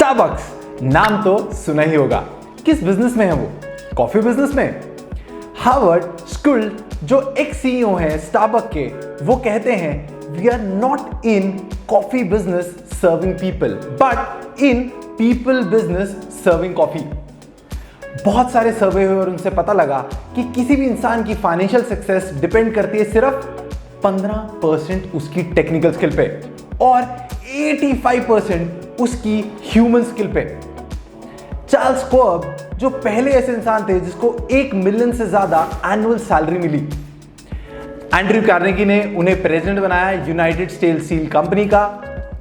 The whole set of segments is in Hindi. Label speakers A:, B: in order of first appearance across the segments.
A: स्टारबक्स नाम तो सुना ही होगा। किस बिजनेस में है वो? कॉफी बिजनेस में। हार्वर्ड स्कूल जो एक सीईओ है स्टारबक्स के, वो कहते हैं we are not in coffee business serving people but in people business serving coffee. बहुत सारे सर्वे हुए और उनसे पता लगा कि किसी भी इंसान की फाइनेंशियल सक्सेस डिपेंड करती है सिर्फ 15% उसकी टेक्निकल स्किल पे और 85% उसकी ह्यूमन स्किल पे। चार्ल्स कोब जो पहले ऐसे इंसान थे जिसको 1 मिलियन से ज्यादा एनुअल सैलरी मिली। एंड्रयू कार्नेगी ने उन्हें प्रेसिडेंट बनाया यूनाइटेड स्टेट्स स्टील कंपनी का,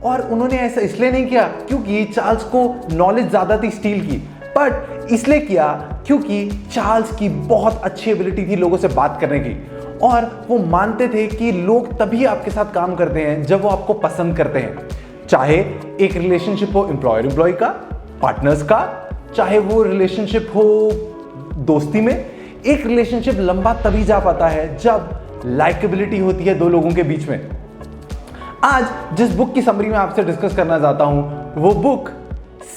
A: और उन्होंने ऐसा इसलिए नहीं किया क्योंकि चार्ल्स को नॉलेज ज्यादा थी स्टील की, बट इसलिए किया क्योंकि चार्ल्स की बहुत अच्छी एबिलिटी थी लोगों से बात करने की, और वो मानते थे कि लोग तभी आपके साथ काम करते हैं जब वो आपको पसंद करते हैं। चाहे एक रिलेशनशिप हो एम्प्लॉयर एम्प्लॉय का, पार्टनर्स का, चाहे वो रिलेशनशिप हो दोस्ती में। एक रिलेशनशिप लंबा तभी जा पाता है जब लाइकेबिलिटी होती है दो लोगों के बीच में। आज जिस बुक की समरी में आपसे डिस्कस करना चाहता हूं वो book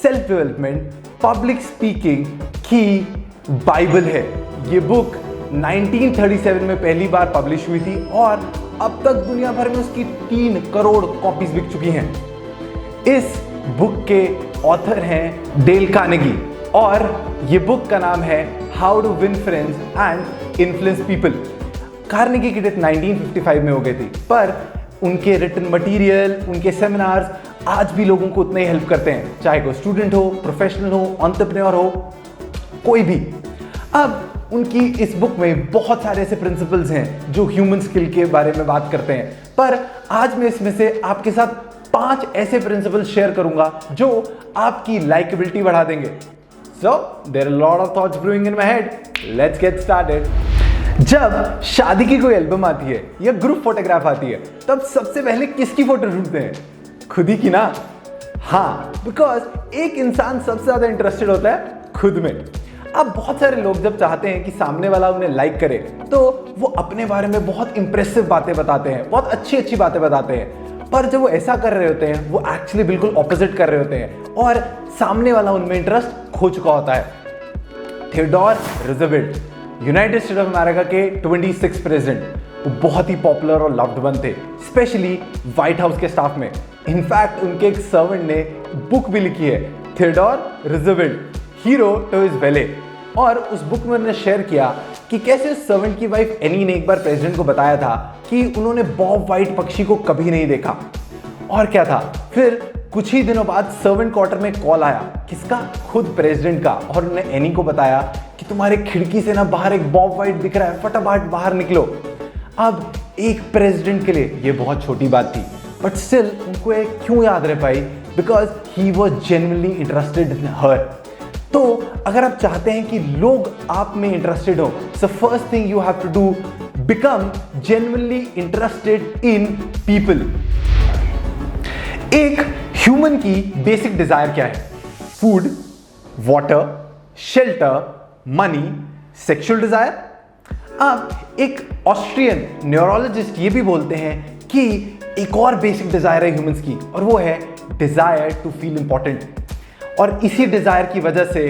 A: shelf development public speaking की बाइबल है। ये बुक 1937 में पहली बार पब्लिश हुई थी और अब तक दुनिया भर में उसकी 3 करोड़ कॉपीज बिक चुकी हैं। इस बुक के ऑथर हैं डेल कार्नेगी और ये बुक का नाम है how to win friends and influence people. Carnegie की डेथ 1955 में हो गई थी, पर उनके रिटन मटेरियल, उनके सेमिनार्स आज भी लोगों को उतने ही हेल्प करते हैं, चाहे कोई स्टूडेंट हो, प्रोफेशनल हो, एंटरप्रेन्योर हो, कोई भी। अब उनकी इस बुक में बहुत सारे ऐसे प्रिंसिपल्स हैं जो ह्यूमन स्किल के बारे में बात करते हैं, पर आज मैं इसमें से आपके साथ 5 ऐसे प्रिंसिपल शेयर करूंगा जो आपकी लाइकेबिलिटी बढ़ा देंगे। So there are lot of thoughts brewing in my head, let's get started. जब शादी की कोई एल्बम आती है या ग्रुप फोटोग्राफ आती है तब सबसे पहले किसकी फोटो ढूंढते हैं? खुद ही की ना? हाँ, बिकॉज एक इंसान सबसे ज्यादा इंटरेस्टेड होता है खुद में। अब बहुत सारे लोग जब चाहते हैं कि सामने वाला उन्हें लाइक करे तो वो अपने बारे में बहुत इंप्रेसिव बातें बताते हैं, बहुत अच्छी अच्छी बातें बताते हैं, पर जब वो ऐसा कर रहे होते हैं वो एक्चुअली बिल्कुल ऑपोजिट कर रहे होते हैं और सामने वाला उनमें इंटरेस्ट खो चुका होता है। Theodore Roosevelt, United State of America के 26 प्रेसिडेंट, वो बहुत ही पॉपुलर और लव्ड वन थे, स्पेशली व्हाइट हाउस के स्टाफ में। इनफैक्ट उनके एक सर्वेंट ने बुक भी लिखी है, Theodore Roosevelt hero to his valet, और उस बुक में उन्होंने शेयर किया कि कैसे उस सर्वेंट की वाइफ एनी ने एक बार प्रेसिडेंट को बताया था कि उन्होंने बॉब व्हाइट पक्षी को कभी नहीं देखा। और क्या था, फिर कुछ ही दिनों बाद सर्वेंट क्वार्टर में कॉल आया, किसका? खुद प्रेसिडेंट का, और उन्होंने एनी को बताया कि तुम्हारे खिड़की से ना बाहर एक बॉब व्हाइट दिख रहा है, फटाफट बाहर निकलो। अब एक प्रेसिडेंट के लिए ये बहुत छोटी बात थी, बट स्टिल उनको ये क्यों याद रह पाई? Because he was genuinely interested in her. तो अगर आप चाहते हैं कि लोग आप में इंटरेस्टेड हो, so first thing you have to do, become genuinely interested in people. एक ह्यूमन की बेसिक डिजायर क्या है? Food, water, shelter, money, sexual desire. अब एक ऑस्ट्रियन न्यूरोलॉजिस्ट ये भी बोलते हैं कि एक और बेसिक डिजायर है ह्यूमंस की, और वो है डिजायर टू फील इंपॉर्टेंट। और इसी डिजायर की वजह से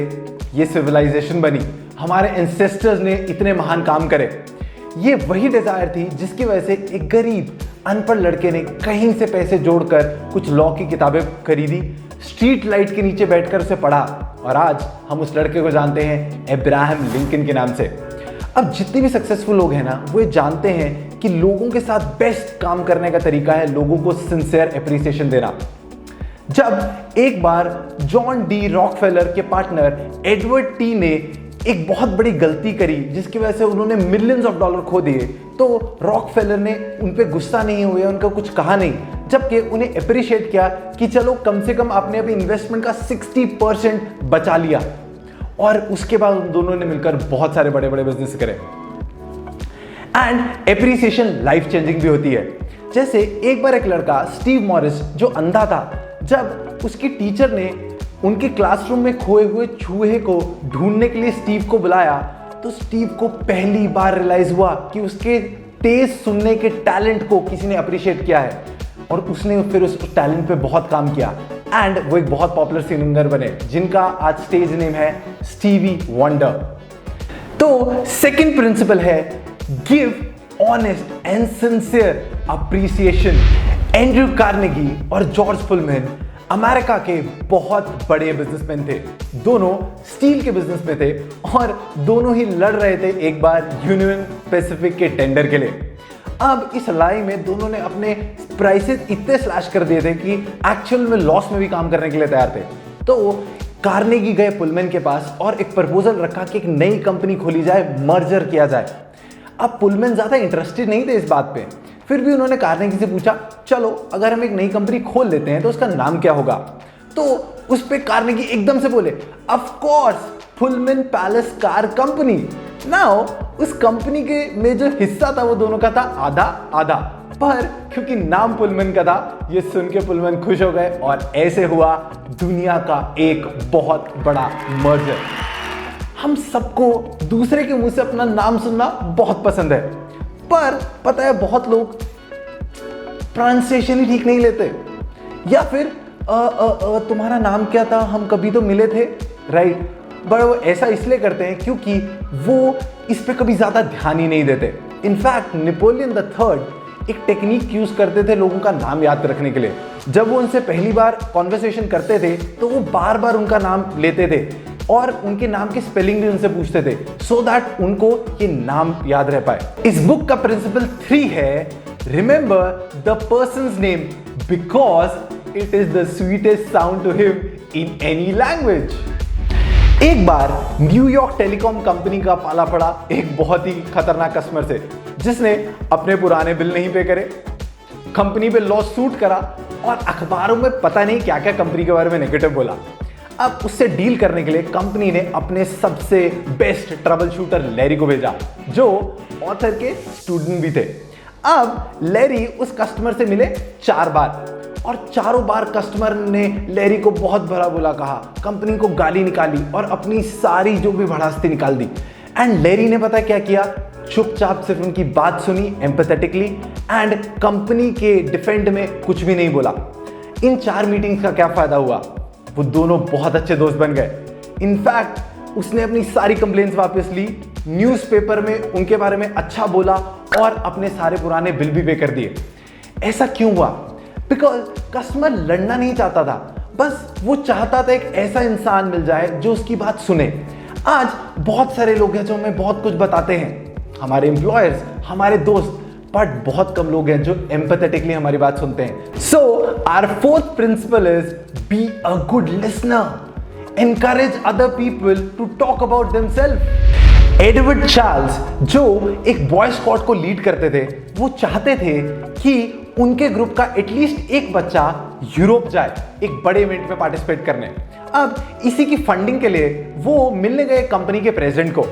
A: ये सिविलाइजेशन बनी, हमारे एंसेस्टर्स ने इतने महान काम करे। ये वही डिजायर थी जिसकी वजह से एक गरीब अनपढ़ लड़के ने कहीं से पैसे जोड़कर कुछ लॉ की किताबें खरीदी, स्ट्रीट लाइट के नीचे बैठकर उसे पढ़ा, और आज हम उस लड़के को जानते हैं अब्राहम लिंकन के नाम से। अब जितने भी सक्सेसफुल लोग हैं ना, वो जानते हैं कि लोगों के साथ बेस्ट काम करने का तरीका है लोगों को सिंसियर एप्रिसिएशन देना। जब एक बार जॉन डी रॉकफेलर के पार्टनर एडवर्ड टी ने एक बहुत बड़ी गलती करी जिसकी वजह से उन्होंने मिलियंस ऑफ डॉलर खो दिए, तो रॉकफेलर ने उन पे गुस्सा नहीं हुए, उनका कुछ कहा नहीं, जबकि उन्हें अप्रिशिएट किया कि चलो कम से कम आपने अभी इन्वेस्टमेंट का 60% बचा लिया। और उसके बाद उन दोनों ने मिलकर बहुत सारे बड़े बड़े बिजनेस करे। एंड एप्रिसिएशन लाइफ चेंजिंग भी होती है। जैसे एक बार एक लड़का स्टीव मॉरिस जो अंधा था, जब उसकी टीचर ने उनके क्लासरूम में खोए हुए चूहे को ढूंढने के लिए स्टीव को बुलाया, तो स्टीव को पहली बार रियलाइज हुआ कि उसके तेज सुनने के टैलेंट को किसी ने अप्रिशिएट किया है, और उसने फिर उस टैलेंट पे बहुत काम किया। एंड वो एक बहुत पॉपुलर सिंगर बने जिनका आज स्टेज नेम है स्टीवी वंडर। तो सेकंड प्रिंसिपल है give honest and sincere appreciation. Andrew Carnegie और जॉर्ज पुलमैन अमेरिका के बहुत बड़े बिजनेसमैन थे। दोनों स्टील के बिजनेस में थे और दोनों ही लड़ रहे थे एक बार यूनियन पैसिफिक के टेंडर के लिए। अब इस लड़ाई में दोनों ने अपने प्राइसेस इतने स्लैश कर दिए थे कि एक्चुअल में लॉस में भी काम करने के लिए तैयार थे। तो कार्नेगी गए पुलमैन के पास और एक प्रपोजल रखा कि एक नई कंपनी खोली जाए, मर्जर किया जाए। अब पुलमैन ज्यादा इंटरेस्टेड नहीं थे इस बात पे, फिर भी उन्होंने कार्नेगी से पूछा चलो अगर हम एक नई कंपनी खोल लेते हैं तो उसका नाम क्या होगा। तो उस पे कार्नेगी एकदम से बोले of course Pullman palace car company. Now उस कंपनी के में जो हिस्सा था वो दोनों का था आधा आधा, पर क्योंकि नाम पुलमैन का था ये सुन के पुलमैन खुश हो गए और ऐसे हुआ दुनिया का एक बहुत बड़ा मर्जर। हम सबको दूसरे के मुंह से अपना नाम सुनना बहुत पसंद है, पर पता है बहुत लोग प्रोनाउंसिएशन ही ठीक नहीं लेते, या फिर तुम्हारा नाम क्या था, हम कभी तो मिले थे, राइट। बट वो ऐसा इसलिए करते हैं क्योंकि वो इस पे कभी ज्यादा ध्यान ही नहीं देते। इनफैक्ट नेपोलियन द थर्ड एक टेक्निक यूज करते थे लोगों का नाम याद रखने के लिए। जब वो उनसे पहली बार कॉन्वर्सेशन करते थे तो वो बार बार उनका नाम लेते थे और उनके नाम की स्पेलिंग भी उनसे पूछते थे सो दैट उनको ये नाम याद रह पाए। इस बुक का प्रिंसिपल 3 है remember the person's name because it is the sweetest sound to him in any language. एक बार न्यूयॉर्क टेलीकॉम कंपनी का पाला पड़ा एक बहुत ही खतरनाक कस्टमर से जिसने अपने पुराने बिल नहीं पे करे, कंपनी पे लॉ सूट करा और अखबारों में पता नहीं क्या क्या कंपनी के बारे में नेगेटिव बोला। अब उससे डील करने के लिए कंपनी ने अपने सबसे बेस्ट ट्रबल शूटर लैरी को भेजा जो ऑथर के स्टूडेंट भी थे। अब लैरी उस कस्टमर से मिले 4 बार और चारों बार कस्टमर ने लैरी को बहुत भला बुरा कहा, कंपनी को गाली निकाली और अपनी सारी जो भी भड़ासती निकाल दी। एंड लैरी ने पता क्या किया, चुपचाप सिर्फ उनकी बात सुनी एम्पैथेटिकली एंड कंपनी के डिफेंड में कुछ भी नहीं बोला। इन 4 मीटिंग्स का क्या फायदा हुआ, वो दोनों बहुत अच्छे दोस्त बन गए। इनफैक्ट उसने अपनी सारी कंप्लेंट्स वापस ली, न्यूज़पेपर में उनके बारे में अच्छा बोला और अपने सारे पुराने बिल भी पे कर दिए। ऐसा क्यों हुआ? बिकॉज कस्टमर लड़ना नहीं चाहता था, बस वो चाहता था एक ऐसा इंसान मिल जाए जो उसकी बात सुने। आज बहुत सारे लोग हैं जो हमें बहुत कुछ बताते हैं, हमारे एम्प्लॉयर्स, हमारे दोस्त, बट बहुत कम लोग हैं जो एम्पैथेटिकली हमारी बात सुनते हैं। So our 4th principle is be a good listener, encourage other people to talk about themselves. Edward Charles जो एक बॉय स्क्वाड को लीड करते थे, वो चाहते थे कि उनके ग्रुप का एटलीस्ट एक बच्चा यूरोप जाए एक बड़े इवेंट में पार्टिसिपेट करने। अब इसी की फंडिंग के लिए वो मिलने गए कंपनी के प्रेसिडेंट को।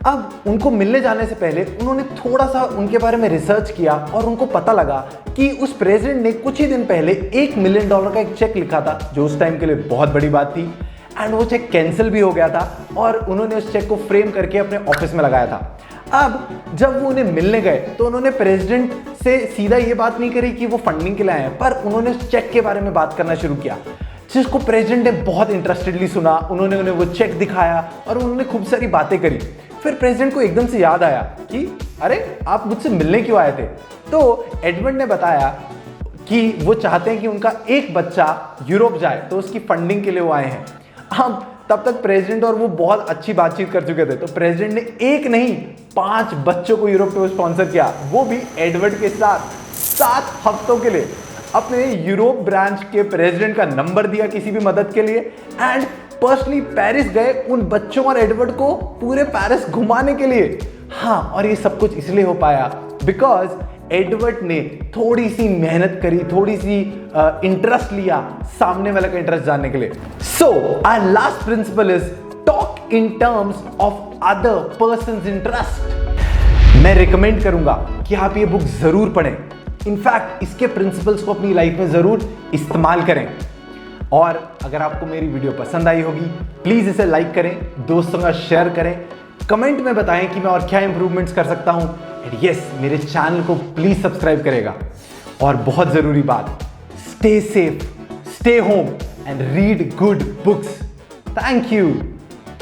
A: अब उनको मिलने जाने से पहले उन्होंने थोड़ा सा उनके बारे में रिसर्च किया और उनको पता लगा कि उस प्रेसिडेंट ने कुछ ही दिन पहले $1 मिलियन का एक चेक लिखा था जो उस टाइम के लिए बहुत बड़ी बात थी। एंड वो चेक कैंसिल भी हो गया था और उन्होंने उस चेक को फ्रेम करके अपने ऑफिस में लगाया था। अब जब वो उन्हें मिलने गए तो उन्होंने प्रेसिडेंट से सीधा ये बात नहीं करी कि वो फंडिंग के लिए आए हैं, पर उन्होंने उस चेक के बारे में बात करना शुरू किया जिसको प्रेसिडेंट ने बहुत इंटरेस्टेडली सुना। उन्होंने उन्हें वो चेक दिखाया और उन्होंने खूब सारी बातें करी। फिर प्रेसिडेंट को एकदम से याद आया कि अरे आप मुझसे मिलने क्यों आए थे। तो एडवर्ड ने बताया कि वो चाहते हैं कि उनका एक बच्चा यूरोप जाए तो उसकी फंडिंग के लिए वो आए हैं। अब तब तक प्रेसिडेंट और वो बहुत अच्छी बातचीत कर चुके थे, तो प्रेसिडेंट ने एक नहीं 5 बच्चों को यूरोप पे स्पॉन्सर किया, वो भी एडवर्ड के साथ 7 हफ्तों के लिए। अपने यूरोप ब्रांच के प्रेसिडेंट का नंबर दिया किसी भी मदद के लिए एंड पर्सनली पेरिस गए उन बच्चों और एडवर्ड को पूरे पेरिस घुमाने के लिए। हाँ, और ये सब कुछ इसलिए हो पाया बिकॉज एडवर्ड ने थोड़ी सी मेहनत करी, थोड़ी सी इंटरेस्ट लिया सामने वाले का इंटरेस्ट जानने के लिए। So our last principle is talk in terms of other person's interest. मैं रिकमेंड करूंगा कि आप ये बुक जरूर पढ़ें। इनफैक्ट इसके प्रिंसिपल्स को अपनी लाइफ में जरूर इस्तेमाल करें। और अगर आपको मेरी वीडियो पसंद आई होगी प्लीज इसे लाइक करें, दोस्तों का शेयर करें, कमेंट में बताएं कि मैं और क्या इंप्रूवमेंट्स कर सकता हूं। एंड यस, मेरे चैनल को प्लीज सब्सक्राइब करेगा। और बहुत जरूरी बात, stay safe, stay home, and read good books. Thank you.